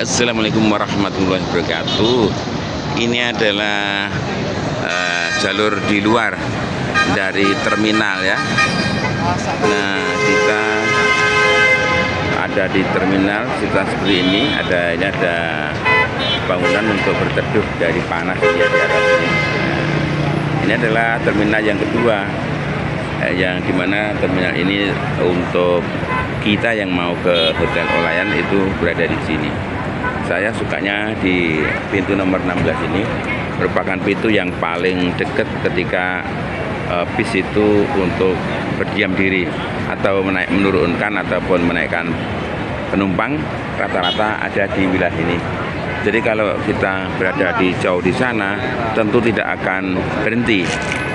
Assalamualaikum warahmatullahi wabarakatuh. Ini adalah jalur di luar dari terminal ya. Nah, kita ada di terminal situasi seperti ini. Ini ada bangunan untuk berteduh dari panas ya, di arah sini. Nah, ini adalah terminal yang kedua, yang dimana terminal ini untuk kita yang mau ke Hotel Olayan itu berada di sini. Saya sukanya di pintu nomor 16 ini, merupakan pintu yang paling dekat ketika bis itu untuk berdiam diri atau menurunkan ataupun menaikkan penumpang, rata-rata ada di wilayah ini. Jadi kalau kita berada di jauh di sana, tentu tidak akan berhenti.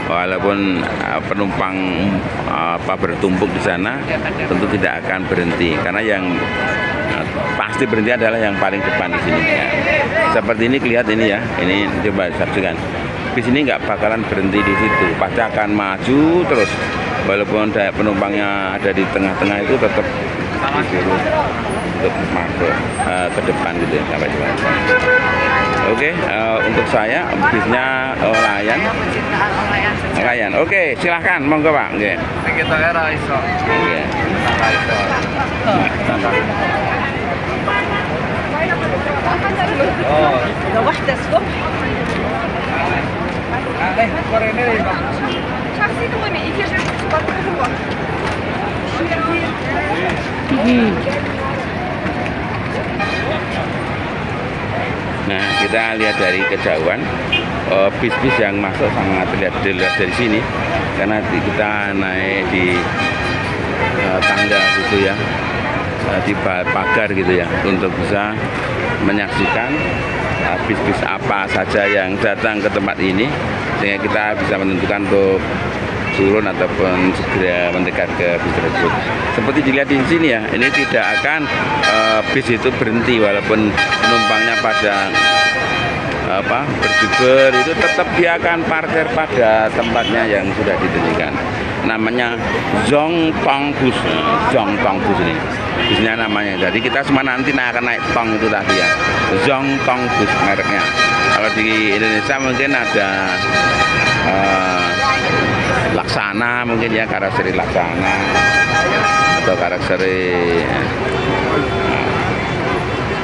Walaupun penumpang bertumpuk di sana, tentu tidak akan berhenti, karena yang pasti berhenti adalah yang paling depan di sini. Ya. Seperti ini kelihatan ini ya, ini coba saksikan. Bis ini nggak bakalan berhenti di situ, pasti akan maju terus. Walaupun penumpangnya ada di tengah-tengah itu tetap disuruh untuk masuk ke depan gitu ya, sampai depan. Oke, untuk saya bisnya Olayan. Oke, silahkan, monggo Pak. Oke. Kita era iso. Oke. Oh, ده واحدة الصبح korene Pak. شخصي دوامي إيه جاب صباح هو Nah, kita lihat dari kejauhan, bis-bis yang masuk sangat terlihat dari sini, karena kita naik di tangga gitu ya, di pagar gitu ya, untuk bisa menyaksikan bis-bis apa saja yang datang ke tempat ini, sehingga kita bisa menentukan untuk turun ataupun segera mendekat ke bis tersebut. Seperti dilihat di sini ya, ini tidak akan bis itu berhenti walaupun penumpangnya pada berjubel, itu tetap dia akan parkir pada tempatnya yang sudah ditentukan. Namanya Zongtong Bus, Zongtong Bus ini bisnya namanya. Jadi kita semua nanti akan naik tong itu tadi ya, Zongtong Bus mereknya. Kalau di Indonesia mungkin ada Laksana, mungkin ya, Karaseri Laksana atau Karaseri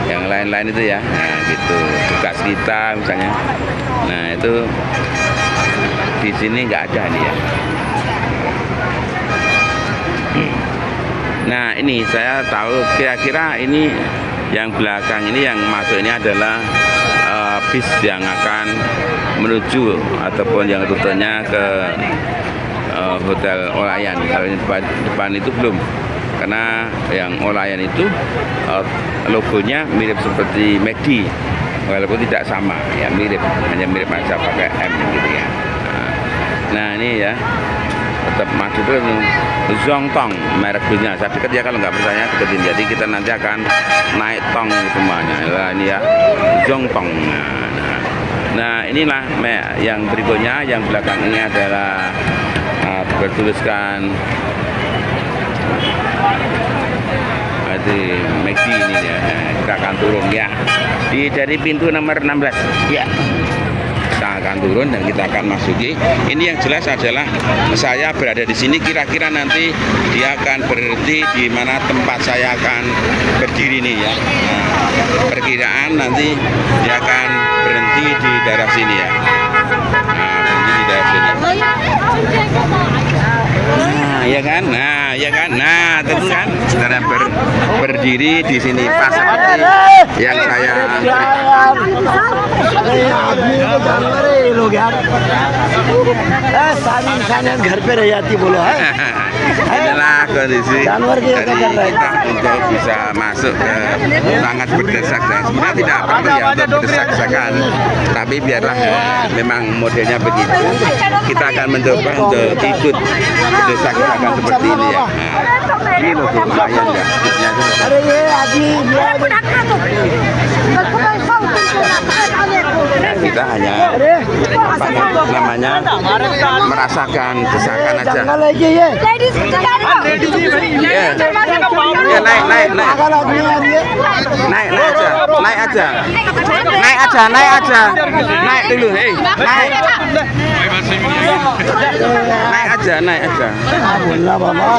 yang lain-lain itu ya. Nah gitu, tugas kita misalnya. Nah itu di sini nggak ada nih ya. Nah ini saya tahu kira-kira ini yang belakang ini yang masuk ini adalah bis yang akan menuju ataupun yang rutenya ke Hotel Olayan. Kalau ini depan itu belum, karena yang Olayan itu logonya mirip seperti McD, walaupun tidak sama ya, mirip, hanya mirip aja pakai M gitu ya. Nah ini ya, tetap maju terus. Zongtong merek bisnya, saya dekat ya, kalau nggak percaya deketin. Jadi kita nanti akan naik tong semuanya. Nah, ini ya Zongtong. Nah inilah yang berikutnya, yang belakang ini adalah bertuliskan di McD ini ya. Kita akan turun ya dari pintu nomor 16 ya. Kita akan turun dan kita akan masuki. Ini yang jelas adalah saya berada di sini, kira-kira nanti dia akan berhenti di mana tempat saya akan berdiri nih ya. Nah, perkiraan nanti dia akan berhenti di daerah sini ya. Nah, berhenti di daerah sini. Ya kan? Nah, tentu kan saudara berdiri di sini pas seperti yang saya inilah kondisi dari kita untuk bisa masuk ke sangat berdesak-desakan. Sebenarnya tidak perlu ya untuk berdesak-desakan, tapi biarlah memang modelnya begitu. Kita akan mencoba untuk ikut berdesak-desakan seperti ini ya. Nah, ini logo Olayan ya, bisnya itu. Kita hanya merasakan desakan aja. Naik aja aja. Naik aja, naik aja. Naik dulu, naik. Naik aja, naik aja.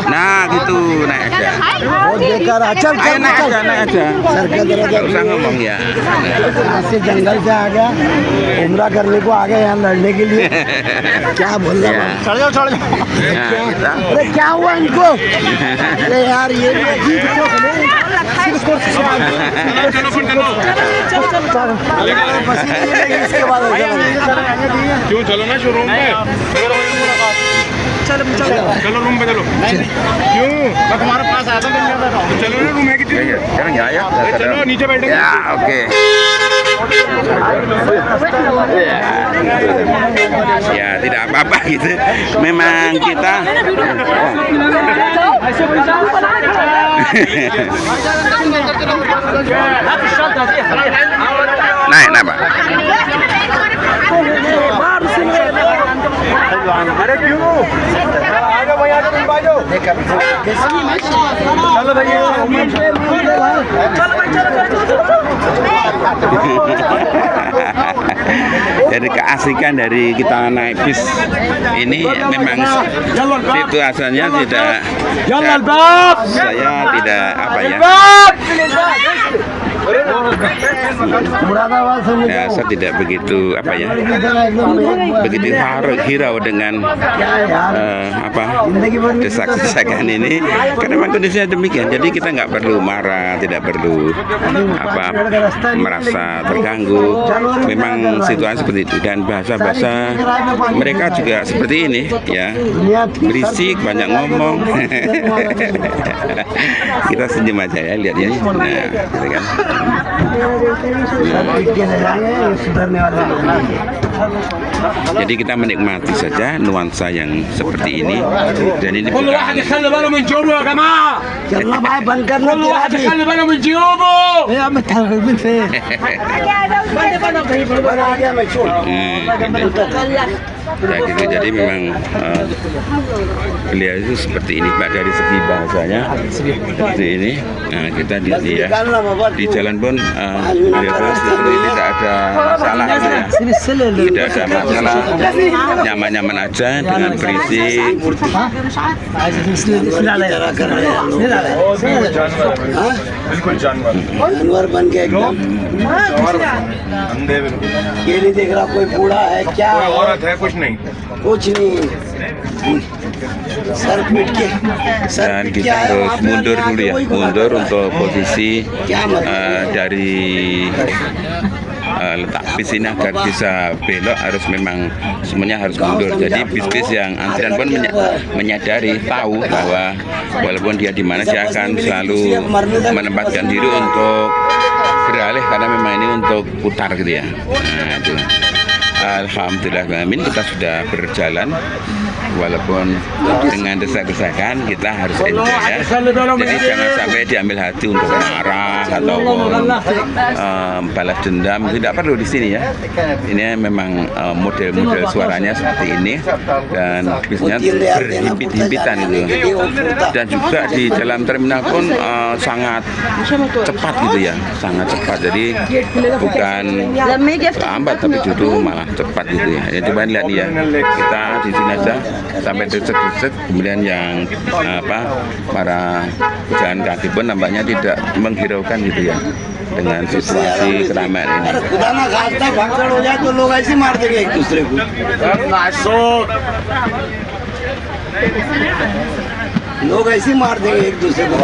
Nah, gitu, naik aja. Ayo naik aja, naik aja. Gak usah ngomong ya. से जंगल से आ गया उम्रा करने को आ गया यहाँ लड़ने के लिए क्या बोल रहा है चढ़ जाओ अरे क्या हुआ इनको अरे यार ये भी अजीब तो इसके बाद क्यों चलो ना शोरूम में चलो रूम पे चलो क्यों मैं तुम्हारे पास आया था चलो ना रूम है कितनी Sekarang ya. चलो नीचे बैठेंगे Ya, oke. Ya, tidak apa-apa gitu. Memang kita naik, naik, Pak. अरे क्यों आ जाओ भैया तुम बाजो चलो भैया Jadi keasikan dari kita naik bis ini memang situasinya tidak saya tidak apa ya. Ya, saya tidak begitu apa ya, begitu hirau dengan desak-desakan ini karena memang kondisinya demikian. Jadi kita nggak perlu marah, tidak perlu merasa terganggu. Memang situasi seperti itu dan bahasa-bahasa mereka juga seperti ini ya, berisik, banyak ngomong. Kita senyum aja ya lihat ini. Nah, gitu kan. Jadi kita menikmati saja nuansa yang seperti ini dan ini bukan ya gitu. Jadi memang beliau itu seperti ini Pak, dari segi bahasanya seperti ini. Nah, kita di jalan pun beliau seperti ini tidak ada masalah gitu ya. Tidak ada masalah, nyaman-nyaman aja dengan berisik. जानवर बन के एकदम ये नहीं देख रहा कोई बूढ़ा है क्या कोई औरत है कुछ नहीं कुछ नहीं सर पीट के Dan kita harus mundur dulu ya, mundur untuk posisi dari letak bis ini agar bisa belok harus memang semuanya harus mundur. Jadi bis-bis yang antrian pun menyadari, tahu bahwa walaupun dia di mana dia akan selalu menempatkan diri untuk beralih karena memang ini untuk putar gitu ya. Nah, itu. Alhamdulillah kita sudah berjalan walaupun dengan desak-desakan kita harus enjoy ya. Jadi jangan sampai diambil hati untuk marah atau balas dendam, tidak perlu di sini ya. Ini memang model-model suaranya seperti ini dan bisnya berhimpit-himpitan itu. Dan juga di dalam terminal pun sangat cepat gitu ya, sangat cepat. Jadi bukan lambat tapi justru malah cepat gitu ya. Ya coba lihat nih ya, kita di sini aja sampai desek-desek, kemudian yang para pejalan kaki pun nampaknya tidak menghiraukan gitu ya dengan situasi keramaian ini. खुदा ना खास्ता भागदड़ हो जाए तो लोग ऐसे मार देंगे एक दूसरे को लोग ऐसे मार देंगे एक दूसरे को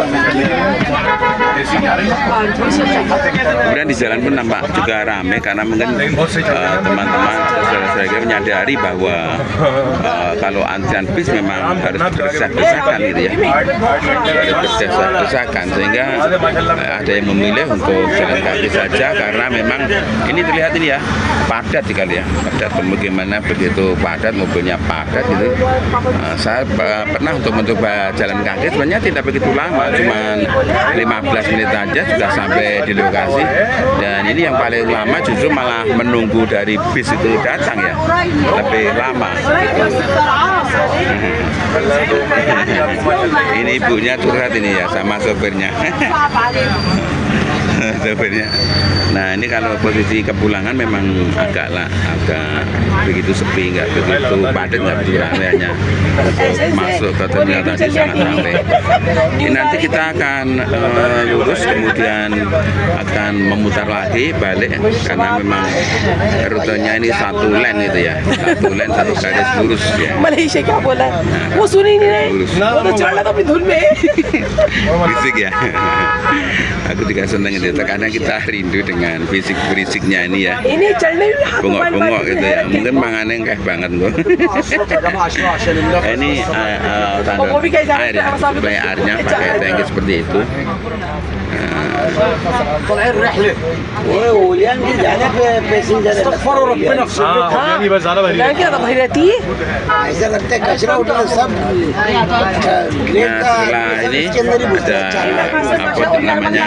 Kemudian di jalan pun nampak juga ramai karena mungkin teman-teman atau saudara-saudara menyadari bahwa kalau antrian bis memang harus berdesak-desakan gitu ya, harus berdesak-desakan sehingga ada yang memilih untuk jalan kaki saja karena memang ini terlihat ini ya padat sekali ya, padat. Bagaimana begitu padat, mobilnya padat gitu. Saya pernah untuk mencoba jalan kaki, sebenarnya tidak begitu lama, cuma 15 menit aja sudah sampai di lokasi. Dan ini yang paling lama justru malah menunggu dari bis itu datang ya, lebih lama gitu. Ini ibunya curhat ini ya sama sopirnya. Sopirnya Nah ini kalau posisi kepulangan memang agak begitu sepi, nggak begitu padat, nggak begitu ramai, hanya masuk ke terminal tadi sangat ramai. Ini nanti kita akan lurus kemudian akan memutar lagi balik karena memang rutenya ini satu lane itu ya, satu lane satu garis lurus ya. Malaysia क्या बोला वो सुनी नहीं Lurus. वो तो चढ़ रहा था अपनी धुन में Berisik ya. Aku juga senang itu. Terkadang kita rindu dengan berisik-berisiknya ini ya. ini चढ़ने में हाथ Bengok-bengok gitu ya. Mungkin mangannya enggak banget tuh. Ini tanda air ya. Supaya airnya pakai tangki seperti itu. ये ओलियन की जाने पे पैसेंजर हाँ मैं क्या था भाई रहती है ऐसा लगता है कचरा उठा सब ग्रेट Nah, का setelah ini इसके अंदर ही ada apa namanya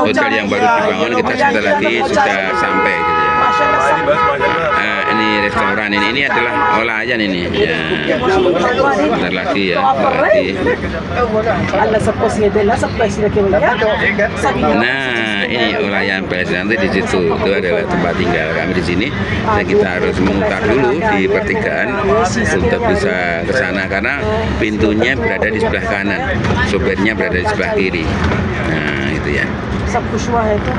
hotel yang baru dibangun, kita sebentar lagi sudah sampai gitu ya. Nah, ini restoran ini adalah olayan ini ya. Sebentar lagi ya, sebentar lagi. अल्लाह सबको सेहत दे सबको ऐसे रखे भैया सभी Nah, ini olayan presiden nanti di situ. Itu adalah tempat tinggal kami di sini. Dan kita harus memutar dulu di pertigaan untuk bisa ke sana karena pintunya berada di sebelah kanan, sopirnya berada di sebelah kiri. Nah, itu ya. सब खुश हुआ है तो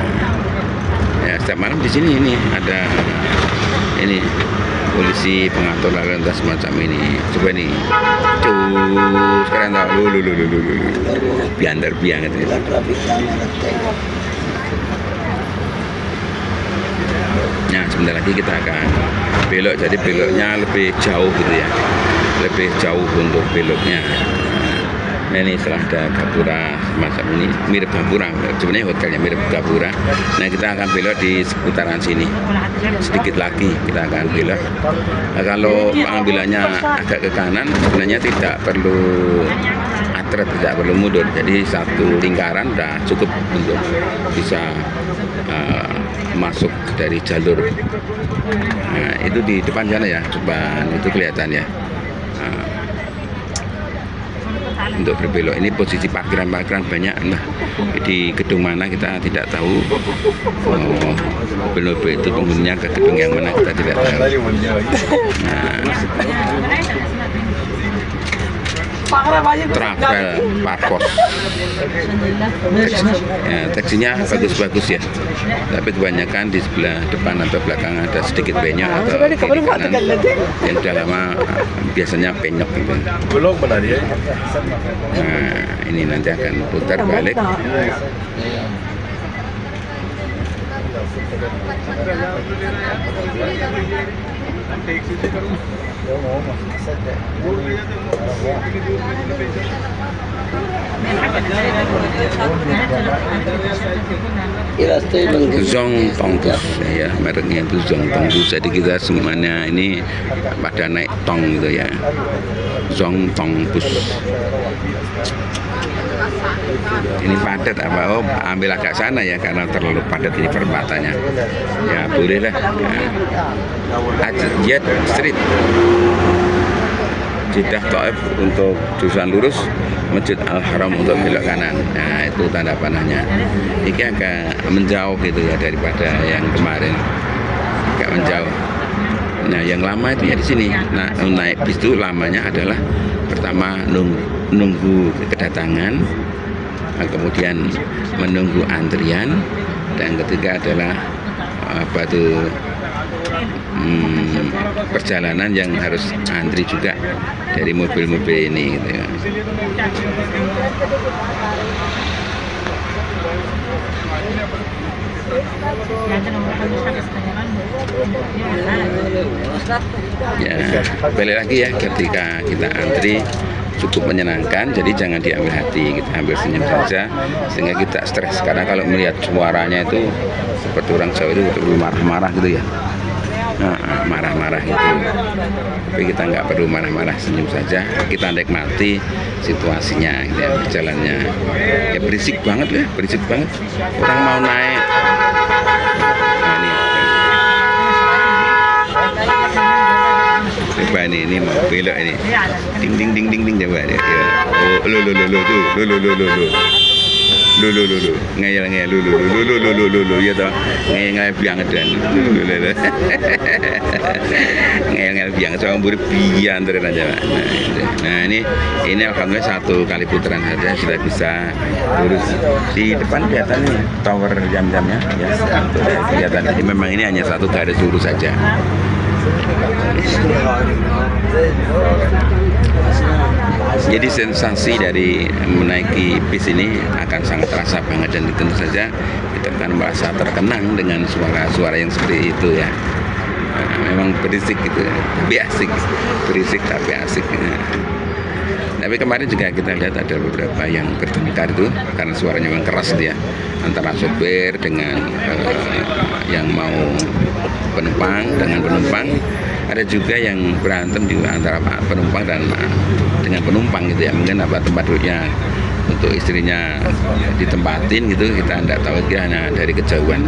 Ya, setiap malam di sini ini ada ini polisi pengatur lalu lintas semacam ini. Coba nih, sekarang tahu lu, biandar banget ini. Traffic jam लगता है Nah, sebentar lagi kita akan belok, jadi beloknya lebih jauh gitu ya, lebih jauh untuk beloknya. Nah, ini setelah ada Gapura semacam ini, mirip Gapura, sebenarnya hotelnya mirip Gapura. Nah, kita akan belok di seputaran sini, sedikit lagi kita akan belok. Nah, kalau pengambilannya agak ke kanan, sebenarnya tidak perlu atret, tidak perlu mundur, jadi satu lingkaran udah cukup untuk bisa masuk dari jalur. Nah, itu di depan sana ya, depan itu kelihatan ya. Untuk berbelok ini posisi parkiran banyak lah di gedung mana kita tidak tahu. Belok itu penghuninya ke gedung yang mana kita tidak tahu. Travel Parkos. Teksinya bagus-bagus ya, tapi kebanyakan di sebelah depan atau belakang ada sedikit penyok atau kiri kanan yang sudah lama biasanya penyok gitu. Nah, ini nanti akan putar balik. ये रास्ते ही बंद कर Zong Tongkus ya, mereknya itu Zong Tongkus. Jadi kita semuanya ini pada naik tong gitu ya, Zong Tongkus. Ini padat apa? Oh, ambil agak sana ya karena terlalu padat ini perempatannya. Ya boleh lah. Ajiyat Street, Jeddah Taif untuk jurusan lurus, Masjid Al Haram untuk belok kanan. Nah, itu tanda panahnya. Ini agak menjauh gitu ya daripada yang kemarin, agak menjauh. Nah, yang lama itu ya di sini. Nah, naik bis itu lamanya adalah pertama nunggu kedatangan, kemudian menunggu antrian, dan ketiga adalah apa tuh perjalanan yang harus antri juga dari mobil-mobil ini gitu ya. Ya, balik lagi ya, ketika kita antri cukup menyenangkan, jadi jangan diambil hati, kita ambil senyum saja sehingga kita stres, karena kalau melihat suaranya itu seperti orang Jawa itu marah-marah gitu ya. Marah-marah gitu, tapi kita nggak perlu marah-marah, senyum saja, kita nikmati situasinya gitu ya, jalannya ya berisik banget ya, berisik banget, orang mau naik. Nah, ini mau belok ini, ding ding ding ding ding, coba ya. Oh, lo tuh, lo. ngeyel ya toh ngeyel banget dan ngeyel banget soal murid pian terus aja. Nah ini alhamdulillah 1 kali putaran saja sudah bisa lurus. Di depan kelihatan nih tower jam-jamnya ya kelihatan. Jadi memang ini hanya 1 garis lurus saja. Jadi sensasi dari menaiki bis ini akan sangat terasa banget dan tentu saja kita akan merasa terkenang dengan suara-suara yang seperti itu ya. Memang berisik gitu, tapi asik, berisik tapi asik. Tapi kemarin juga kita lihat ada beberapa yang bertengkar itu karena suaranya memang keras dia antara sopir dengan yang mau penumpang dengan penumpang. Ada juga yang berantem juga antara penumpang dan dengan penumpang gitu ya, mungkin apa tempat duduknya untuk istrinya ditempatin gitu, kita tidak tahu, dia hanya dari kejauhan.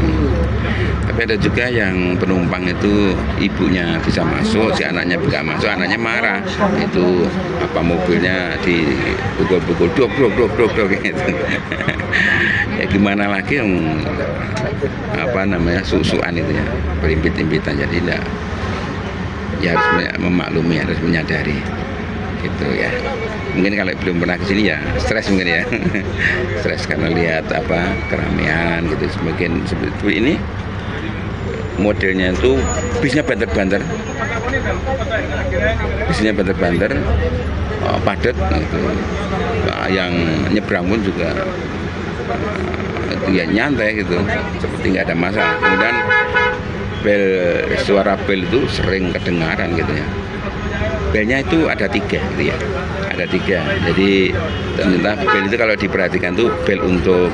Tapi ada juga yang penumpang itu ibunya bisa masuk, si anaknya nggak masuk, anaknya marah, itu apa mobilnya dipukul-pukul dok gitu. Ya gimana lagi yang apa namanya susuan itu ya, berimpit-impitan, jadi tidak, ya harus memaklumi, harus menyadari gitu ya. Mungkin kalau belum pernah kesini ya stres mungkin ya. Stres karena lihat apa keramaian gitu. Semakin seperti ini modelnya itu bisnya banter-banter, padat gitu. Yang nyebrang pun juga ya nyantai gitu, seperti nggak ada masalah. Kemudian suara bel itu sering kedengaran gitu ya. Belnya itu ada 3 gitu ya, ada 3. Jadi ternyata bel itu kalau diperhatikan tuh bel untuk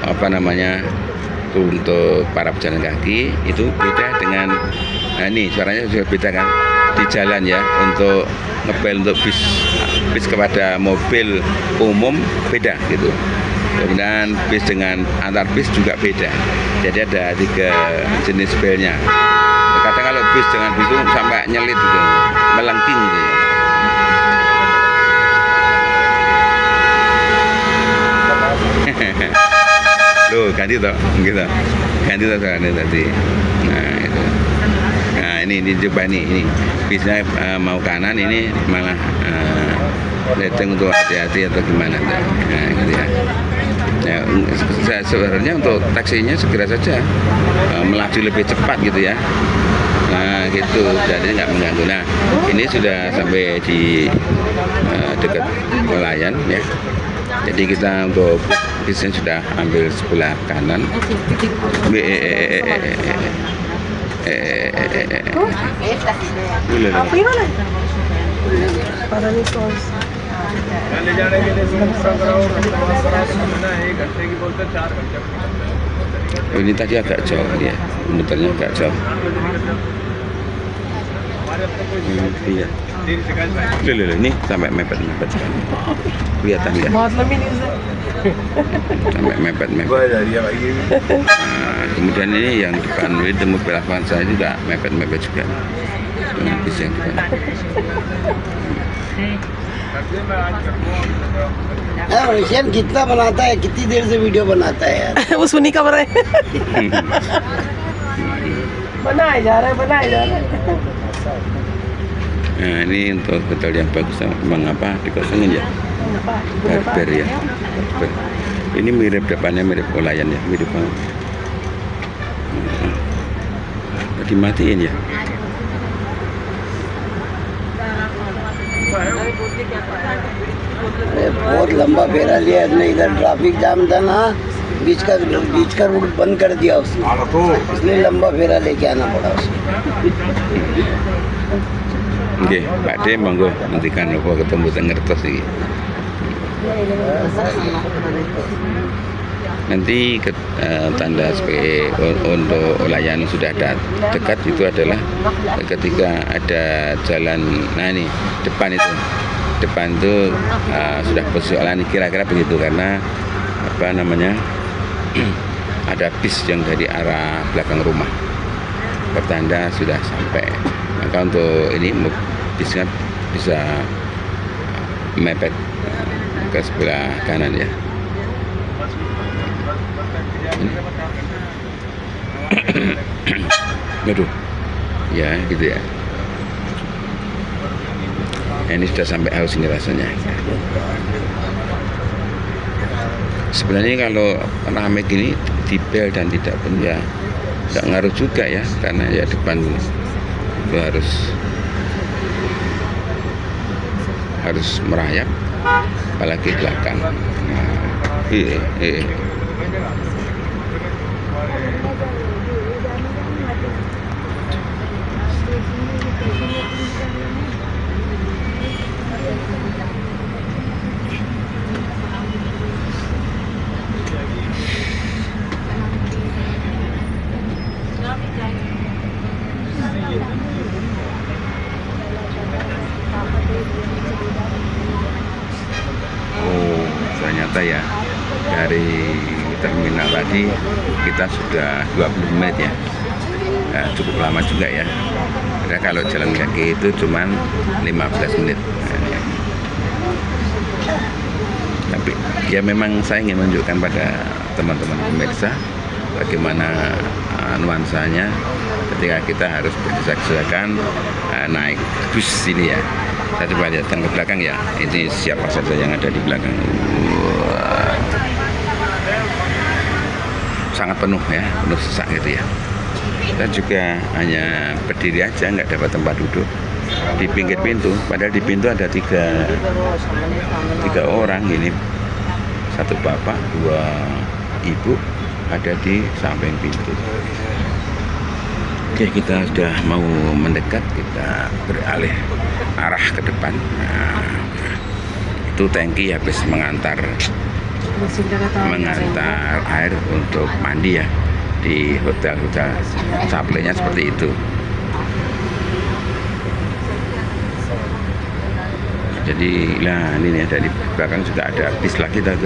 apa namanya, untuk para pejalan kaki itu beda dengan, nah ini suaranya sudah beda kan di jalan ya. Untuk ngebel untuk bis kepada mobil umum beda gitu. Kemudian bis dengan antar bis juga beda. Jadi ada 3 jenis belnya. Kadang kalau bis dengan bis itu sampai nyelit gitu, melengking gitu ya. Loh, ganti toh, gitu. Ganti toh soalnya tadi. Nah itu. Nah ini coba ini bisnya mau kanan, ini malah leteng untuk hati-hati atau gimana? Nah gitu ya. Ya, sebenarnya untuk taksinya segera saja melaju lebih cepat gitu ya. Nah gitu, jadi nggak mengganggu. Nah ini sudah sampai di dekat Pelayan ya. Jadi kita untuk bisnya sudah ambil sebelah kanan. ले जाने के लिए 100 करोड़ 1 घंटे की बोलते 4 घंटे। Ini tadi agak jauh ya, muternya agak jauh. Iya. Ini sampai mepet. Kelihatan ya. Sampai mepet. Nah, kemudian ini yang depan itu mobil Avanza juga mepet juga. Bis yang depan. Russian कितना बनाता है, कितनी देर से वीडियो बनाता है यार। वो सुनी खबर है। बनाए जा रहा है। Nah ini untuk hotel yang bagus, mengapa dikosongin ya? Barber ya. Barber. Ini mirip depannya, mirip Pelayan ya, mirip banget. Dimatiin ya. अरे बहुत लंबा फेरा लिया इसने, इधर ट्रैफिक जाम था ना, बीच का रूट बंद कर दिया उसने, इसलिए लंबा फेरा लेके आना पड़ा उसको। Oke, Pak D, monggo nantikan apa ketemu Ngertos iki. Nanti tanda sebagai untuk Ulayan sudah dekat itu adalah ketika ada jalan, nah ini depan itu sudah persoalan kira-kira begitu, karena apa namanya ada bis yang dari arah belakang rumah pertanda sudah sampai, maka untuk ini bisnya bisa mepet ke sebelah kanan ya. Aduh, ya gitu ya. Ini sudah sampai haus ini rasanya. Sebenarnya kalau rame gini dibel dan tidak pun ya nggak ngaruh juga ya, karena ya depan itu harus merayap, apalagi belakang. Ternyata ya dari terminal tadi kita sudah 20 menit ya. Nah, cukup lama juga ya. Karena kalau jalan kaki itu cuman 15 menit. Tapi ya memang saya ingin menunjukkan pada teman-teman pemirsa bagaimana nuansanya ketika kita harus berdesak-desakan naik bus ini ya. Saya coba lihat ke belakang ya. Ini siapa saja yang ada di belakang. Sangat penuh ya, penuh sesak gitu ya. Kita juga hanya berdiri aja, nggak dapat tempat duduk di pinggir pintu. Padahal di pintu ada tiga orang ini, satu bapak, dua ibu ada di samping pintu. Oke, kita sudah mau mendekat, kita beralih arah ke depan. Nah, itu tangki habis mengantar air untuk mandi ya, di hotel-hotel supply-nya seperti itu. Jadi nah ini nih, dari belakang juga ada bis lagi tuh.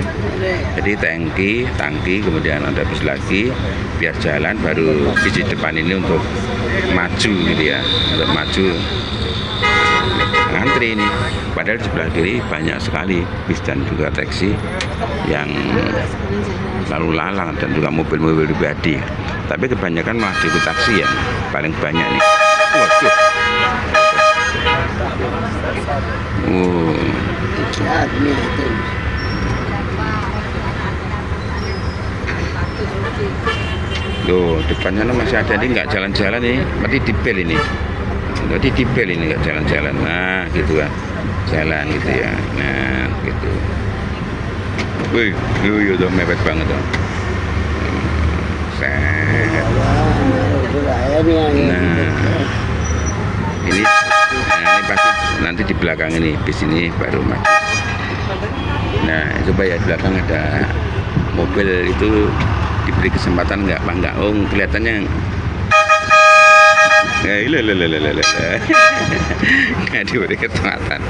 Jadi tangki kemudian ada bis lagi biar jalan, baru bis di depan ini untuk maju gitu ya, untuk maju ngantri ini. Padahal di sebelah kiri banyak sekali bis dan juga taksi yang lalu lalang dan juga mobil-mobil pribadi. Tapi kebanyakan masih itu taksi yang paling banyak nih. Waduh. Tuh, depan sana masih ada nih, nggak jalan-jalan nih, berarti dibel ini. Berarti dibel ini nggak jalan-jalan. Nah, gitu kan. Jalan gitu ya. Nah, gitu. Wih, udah mepet banget tuh. Ini pasti nanti di belakang ini bis ini baru maju. Nah, coba ya di belakang ada mobil itu diberi kesempatan nggak kelihatannya nggak diberi kesempatan.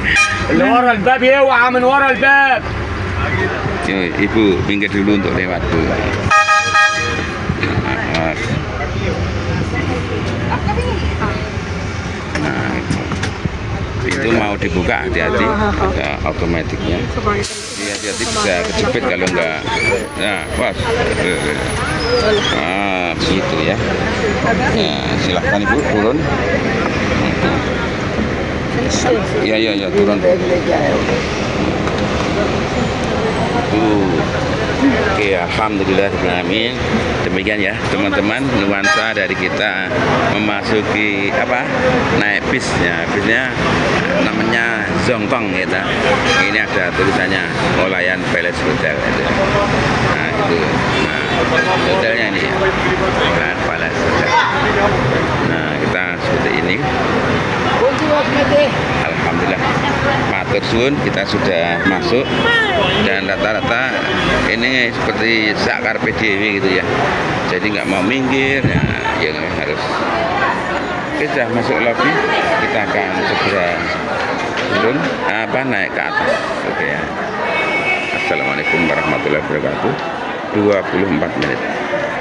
Ibu pinggir dulu untuk lewat Bu. Nah, itu mau dibuka, hati-hati, ada otomatiknya. Hati-hati bisa kejepit kalau enggak. Nah, pas. Nah, gitu ya. Nah, silahkan Ibu turun. Iya, turun. Oke, alhamdulillahirrahmanirrahim. Demikian ya teman-teman, nuansa dari kita memasuki naik bisnya. Bisnya namanya Zongtong gitu. Ini ada tulisannya Olayan Palace Hotel gitu. Nah itu, hotelnya ini ya, Olayan Palace Hotel. Nah kita seperti ini. Alhamdulillah, matur suwun, kita sudah masuk dan rata-rata ini seperti sakar PDW gitu ya. Jadi nggak mau minggir, ya harus. Kita masuk lobby, kita akan segera turun naik ke atas. Oke ya. Assalamualaikum warahmatullahi wabarakatuh. 24 menit.